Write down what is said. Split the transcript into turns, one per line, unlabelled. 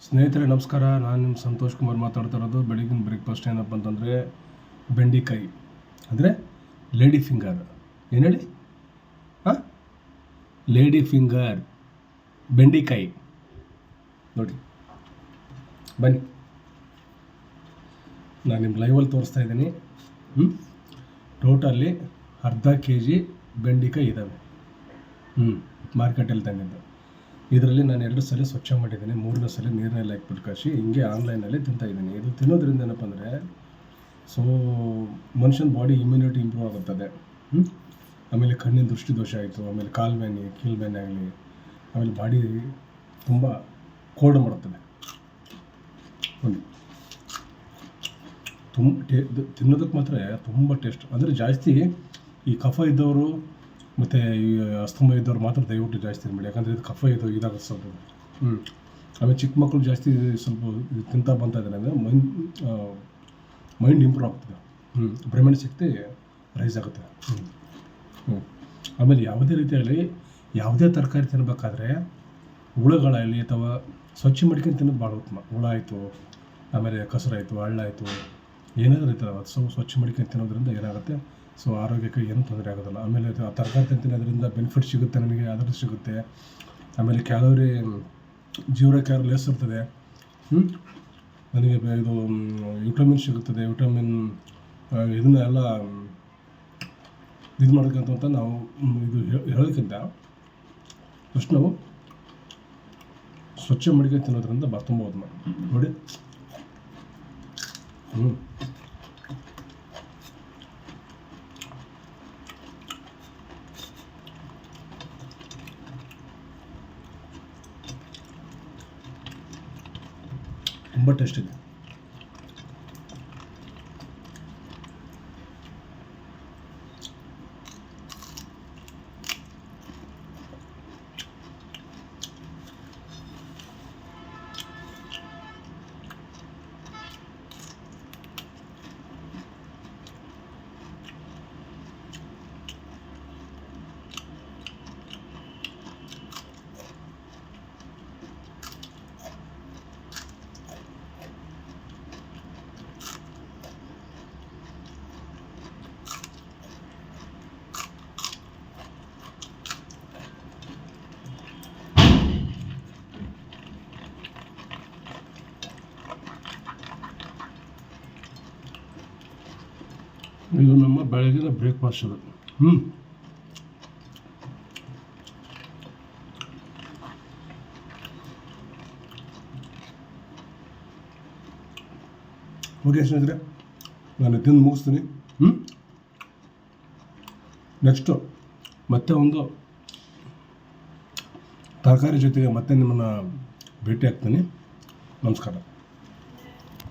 ಸ್ನೇಹಿತರೆ ನಮಸ್ಕಾರ. ನಾನು ನಿಮ್ಮ ಸಂತೋಷ್ ಕುಮಾರ್ ಮಾತಾಡ್ತಾ ಇರೋದು. ಬೆಳಗಿನ ಬ್ರೇಕ್ಫಾಸ್ಟ್ ಏನಪ್ಪ ಅಂತಂದರೆ ಬೆಂಡೆಕಾಯಿ ಅಂದರೆ ಲೇಡಿ ಫಿಂಗರ್. ಏನು ಹೇಳಿ? ಹಾಂ, ಲೇಡಿ ಫಿಂಗರ್ ಬೆಂಡೆಕಾಯಿ ನೋಡಿ. ಬನ್ನಿ, ನಾನು ನಿಮ್ಮ ಲೈವಲ್ಲಿ ತೋರಿಸ್ತಾ ಇದ್ದೀನಿ. ಟೋಟಲಿ ಅರ್ಧ kg ಬೆಂಡೆಕಾಯಿ ಇದ್ದಾವೆ. ಮಾರ್ಕೆಟಲ್ಲಿ ತಂದಿದ್ದು. ಇದರಲ್ಲಿ ನಾನು 2 ಸಲ ಸ್ವಚ್ಛ ಮಾಡಿದ್ದೀನಿ, 3ನೇ ಸಲ ನೀರಿನಲ್ಲಿ ಹಾಕ್ಬಿಟ್ಟು ಕಾಶಿ ಹಿಂಗೆ ಆನ್ಲೈನಲ್ಲಿ ತಿಂತಾಯಿದ್ದೀನಿ. ಇದು ತಿನ್ನೋದ್ರಿಂದ ಏನಪ್ಪ ಅಂದರೆ ಮನುಷ್ಯನ ಬಾಡಿ ಇಮ್ಯುನಿಟಿ ಇಂಪ್ರೂವ್ ಆಗುತ್ತದೆ. ಆಮೇಲೆ ಕಣ್ಣಿನ ದೃಷ್ಟಿ ದೋಷ ಆಯಿತು, ಆಮೇಲೆ ಕಾಲು ಬೇನೆ ಕೀಲು ಬೇನೆ ಆಗಲಿ, ಆಮೇಲೆ ಬಾಡಿ ತುಂಬ ಕೋಲ್ಡ್ ಮಾಡುತ್ತದೆ. ಒಂದು ತಿನ್ನೋದಕ್ಕೆ ಮಾತ್ರ ತುಂಬ ಟೇಸ್ಟ್. ಅಂದರೆ ಜಾಸ್ತಿ ಈ ಕಫ ಇದ್ದವರು ಮತ್ತು ಈ ಅಸ್ತಮ ಇದ್ದವ್ರು ಮಾತ್ರ ದಯವಿಟ್ಟು ಜಾಸ್ತಿ ತಿನ್ಬೇಡಿ. ಯಾಕಂದರೆ ಇದು ಕಫ ಇದು ಇದಾಗುತ್ತೆ ಸ್ವಲ್ಪ. ಆಮೇಲೆ ಚಿಕ್ಕ ಮಕ್ಕಳು ಜಾಸ್ತಿ ಸ್ವಲ್ಪ ತಿಂತಾ ಬಂತಾ ಇದ್ದಾರೆ ಅಂದರೆ ಮೈಂಡ್ ಇಂಪ್ರೂವ್ ಆಗ್ತದೆ. ಭ್ರಮಣ ಶಕ್ತಿ ರೈಸ್ ಆಗುತ್ತೆ. ಆಮೇಲೆ ಯಾವುದೇ ರೀತಿಯಾಗಲಿ ಯಾವುದೇ ತರಕಾರಿ ತಿನ್ನಬೇಕಾದ್ರೆ ಹುಳುಗಳಾಗಲಿ ಅಥವಾ ಸ್ವಚ್ಛ ಮಾಡ್ಕೊಂಡು ತಿನ್ನೋದು ಭಾಳ ಉತ್ತಮ. ಹುಳ ಆಯಿತು, ಆಮೇಲೆ ಕಸರಾಯಿತು, ಹಳ್ಳಾಯಿತು, ಏನಾದರೂ ಇರ್ತಾವೆ ಅದು ಸ್ವಚ್ಛ ಮಾಡ್ಕೊಂಡು ತಿನ್ನೋದ್ರಿಂದ ಏನಾಗುತ್ತೆ, ಸೊ ಆರೋಗ್ಯಕ್ಕೆ ಏನೂ ತೊಂದರೆ ಆಗೋದಿಲ್ಲ. ಆಮೇಲೆ ಆ ತರಕಾರಿ ತಿನ್ನೋದ್ರಿಂದ ಬೆನಿಫಿಟ್ ಸಿಗುತ್ತೆ, ನಮಗೆ ಅದರದ್ದು ಸಿಗುತ್ತೆ. ಆಮೇಲೆ ಕ್ಯಾಲೋರಿ 0 ಕ್ಯಾಲೋರಿ ಲೆಸ್ ಇರ್ತದೆ. ನನಗೆ ಇದು ವಿಟಮಿನ್ ಸಿಗುತ್ತದೆ. ವಿಟಮಿನ್ ಇದನ್ನೆಲ್ಲ ಇದು ಮಾಡೋಕ್ಕಂತ ನಾವು ಇದು ಹೇಳೋಕ್ಕಿಂತ ಫಸ್ಟ್ ನಾವು ಸ್ವಚ್ಛ ಮಾಡ್ಕೊಂಡು ತಿನ್ನೋದ್ರಿಂದ ತುಂಬ ಉತ್ತಮ ನೋಡಿ. ತುಂಬ ಟೇಸ್ಟ್ ಇದೆ. ಇದು ನಮ್ಮ ಬೆಳಗಿನ ಬ್ರೇಕ್ಫಾಸ್ಟ್. ಅದು ಓಕೆ ಸ್ನೇಹಿತರೆ, ನಾನು ತಿಂದು ಮುಗಿಸ್ತೀನಿ. ನೆಕ್ಸ್ಟು ಮತ್ತೆ ಒಂದು ತರಕಾರಿ ಜೊತೆಗೆ ಮತ್ತೆ ನಿಮ್ಮನ್ನು ಭೇಟಿ ಆಗ್ತೀನಿ. ನಮಸ್ಕಾರ.